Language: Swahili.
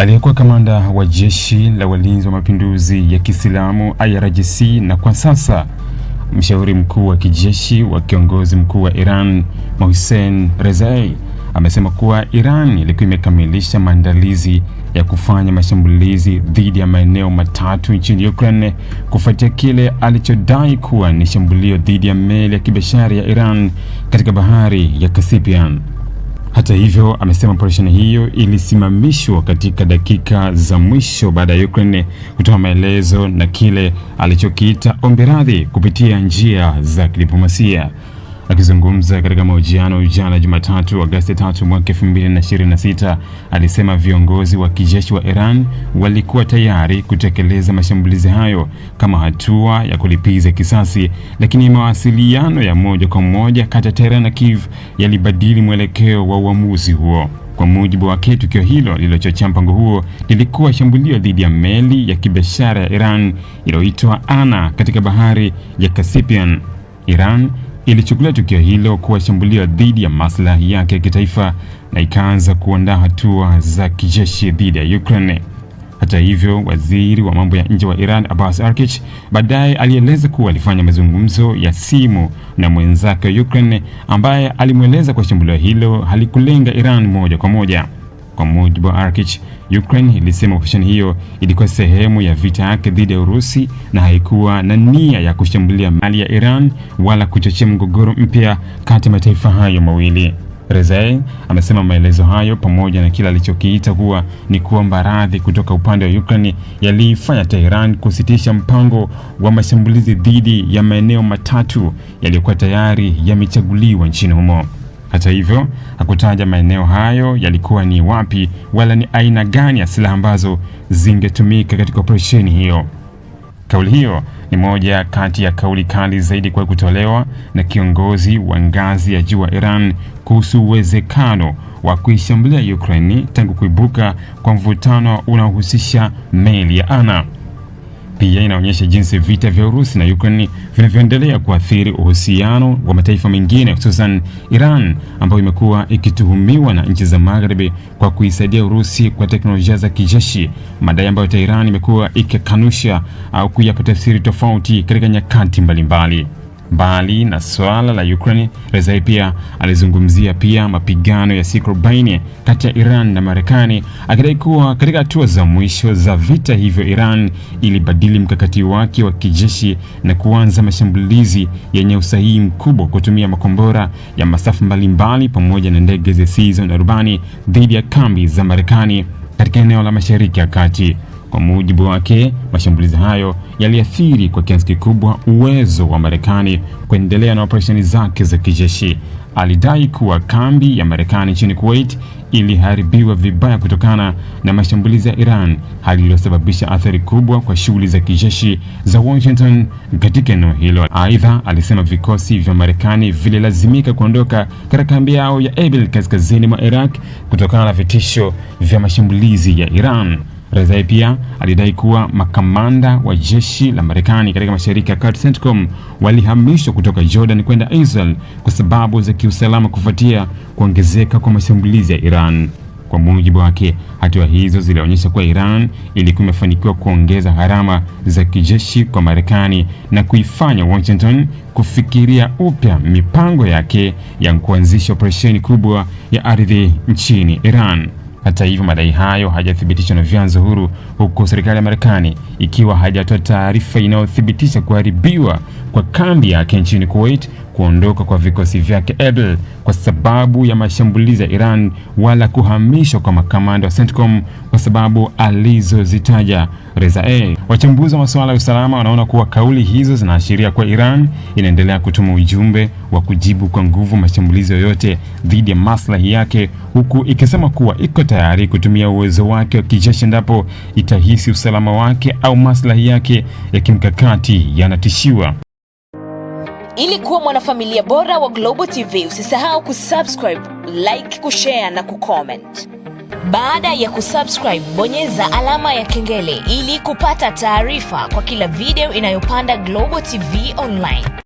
Aliyekuwa kamanda wa jeshi la walinzi wa mapinduzi ya Kiislamu IRGC na kwa sasa mshauri mkuu wa kijeshi wa kiongozi mkuu wa Iran Mohsen Rezai amesema kuwa Iran ilikuwa imekamilisha maandalizi ya kufanya mashambulizi dhidi ya maeneo matatu nchini Ukraine kufuatia kile alichodai kuwa ni shambulio dhidi ya meli ya kibiashara ya Iran katika bahari ya Caspian. Hata hivyo, amesema operesheni hiyo ilisimamishwa katika dakika za mwisho baada ya Ukraine kutoa maelezo na kile alichokiita ombi radhi kupitia njia za kidiplomasia. Akizungumza katika mahojiano jana Jumatatu Agosti 3 mwaka 2026, alisema viongozi wa kijeshi wa Iran walikuwa tayari kutekeleza mashambulizi hayo kama hatua ya kulipiza kisasi, lakini mawasiliano ya moja kwa moja kati ya Tehran na Kiev yalibadili mwelekeo wa uamuzi huo. Kwa mujibu wake, tukio hilo lililochochea mpango huo lilikuwa shambulio dhidi ya meli ya kibiashara ya Iran iliyoitwa Ana katika bahari ya Caspian. Iran ilichukulia tukio hilo kuwa shambulio dhidi ya maslahi yake ya kitaifa na ikaanza kuandaa hatua za kijeshi dhidi ya Ukraine. Hata hivyo, waziri wa mambo ya nje wa Iran Abbas Araghchi baadaye alieleza kuwa alifanya mazungumzo ya simu na mwenzake wa Ukraine ambaye alimweleza kwa shambulio hilo halikulenga Iran moja kwa moja. Kwa mujibu wa Araghchi, Ukraine ilisema operesheni hiyo ilikuwa sehemu ya vita yake dhidi ya Urusi na haikuwa na nia ya kushambulia mali ya Iran wala kuchochea mgogoro mpya kati ya mataifa hayo mawili. Rezai amesema maelezo hayo pamoja na kila alichokiita kuwa ni kuomba radhi kutoka upande wa Ukraine yaliifanya Tehran kusitisha mpango wa mashambulizi dhidi ya maeneo matatu yaliyokuwa tayari yamechaguliwa nchini humo. Hata hivyo, hakutaja maeneo hayo yalikuwa ni wapi wala ni aina gani ya silaha ambazo zingetumika katika operesheni hiyo. Kauli hiyo ni moja kati ya kauli kali zaidi kwa kutolewa na kiongozi wa ngazi ya juu wa Iran kuhusu uwezekano wa kuishambulia Ukraine tangu kuibuka kwa mvutano unaohusisha meli ya Ana. Pia inaonyesha jinsi vita vya Urusi na Ukraine vinavyoendelea kuathiri uhusiano wa mataifa mengine, hususan Iran ambayo imekuwa ikituhumiwa na nchi za Magharibi kwa kuisaidia Urusi kwa teknolojia za kijeshi, madai ambayo Tehran imekuwa ikikanusha au kuyapa tafsiri tofauti katika nyakati mbalimbali. Bali na swala la Ukraine, Rezai pia alizungumzia pia mapigano ya siku 40 kati ya Iran na Marekani, akidai kuwa katika hatua za mwisho za vita hivyo Iran ilibadili mkakati wake wa kijeshi na kuanza mashambulizi yenye usahihi mkubwa kutumia makombora ya masafa mbalimbali pamoja na ndege zisizo na rubani dhidi ya kambi za Marekani katika eneo la Mashariki ya Kati. Kwa mujibu wake, mashambulizi hayo yaliathiri kwa kiasi kikubwa uwezo wa Marekani kuendelea na operesheni zake za kijeshi. Alidai kuwa kambi ya Marekani nchini Kuwait iliharibiwa vibaya kutokana na mashambulizi ya Iran, hali iliyosababisha athari kubwa kwa shughuli za kijeshi za Washington katika eneo hilo. Aidha, alisema vikosi vya Marekani vililazimika kuondoka katika kambi yao ya Erbil kaskazini mwa Iraq kutokana na vitisho vya mashambulizi ya Iran. Rezai pia alidai kuwa makamanda wa jeshi la Marekani katika Mashariki ya Kati CENTCOM walihamishwa kutoka Jordan kwenda Israel kwa sababu za kiusalama kufuatia kuongezeka kwa mashambulizi ya Iran. Kwa mujibu wake, hatua hizo zilionyesha kuwa Iran ilikuwa imefanikiwa kuongeza gharama za kijeshi kwa Marekani na kuifanya Washington kufikiria upya mipango yake ya kuanzisha operesheni kubwa ya ardhi nchini Iran. Hata hivyo, madai hayo hajathibitishwa na vyanzo huru, huku serikali ya Marekani ikiwa haijatoa taarifa inayothibitisha kuharibiwa kwa kambi yake nchini Kuwait, kuondoka kwa vikosi vyake Erbil kwa sababu ya mashambulizi ya Iran, wala kuhamishwa kwa makamanda wa CENTCOM kwa sababu alizozitaja Rezai. Wachambuzi wa masuala ya usalama wanaona kuwa kauli hizo zinaashiria kuwa Iran inaendelea kutuma ujumbe wa kujibu kwa nguvu mashambulizi yoyote dhidi ya maslahi yake, huku ikisema kuwa iko tayari kutumia uwezo wake wa kijeshi endapo itahisi usalama wake au maslahi yake ya kimkakati yanatishiwa. Ili kuwa mwanafamilia bora wa Global TV, usisahau kusubscribe, like, kushare na kucomment. Baada ya kusubscribe, bonyeza alama ya kengele ili kupata taarifa kwa kila video inayopanda Global TV Online.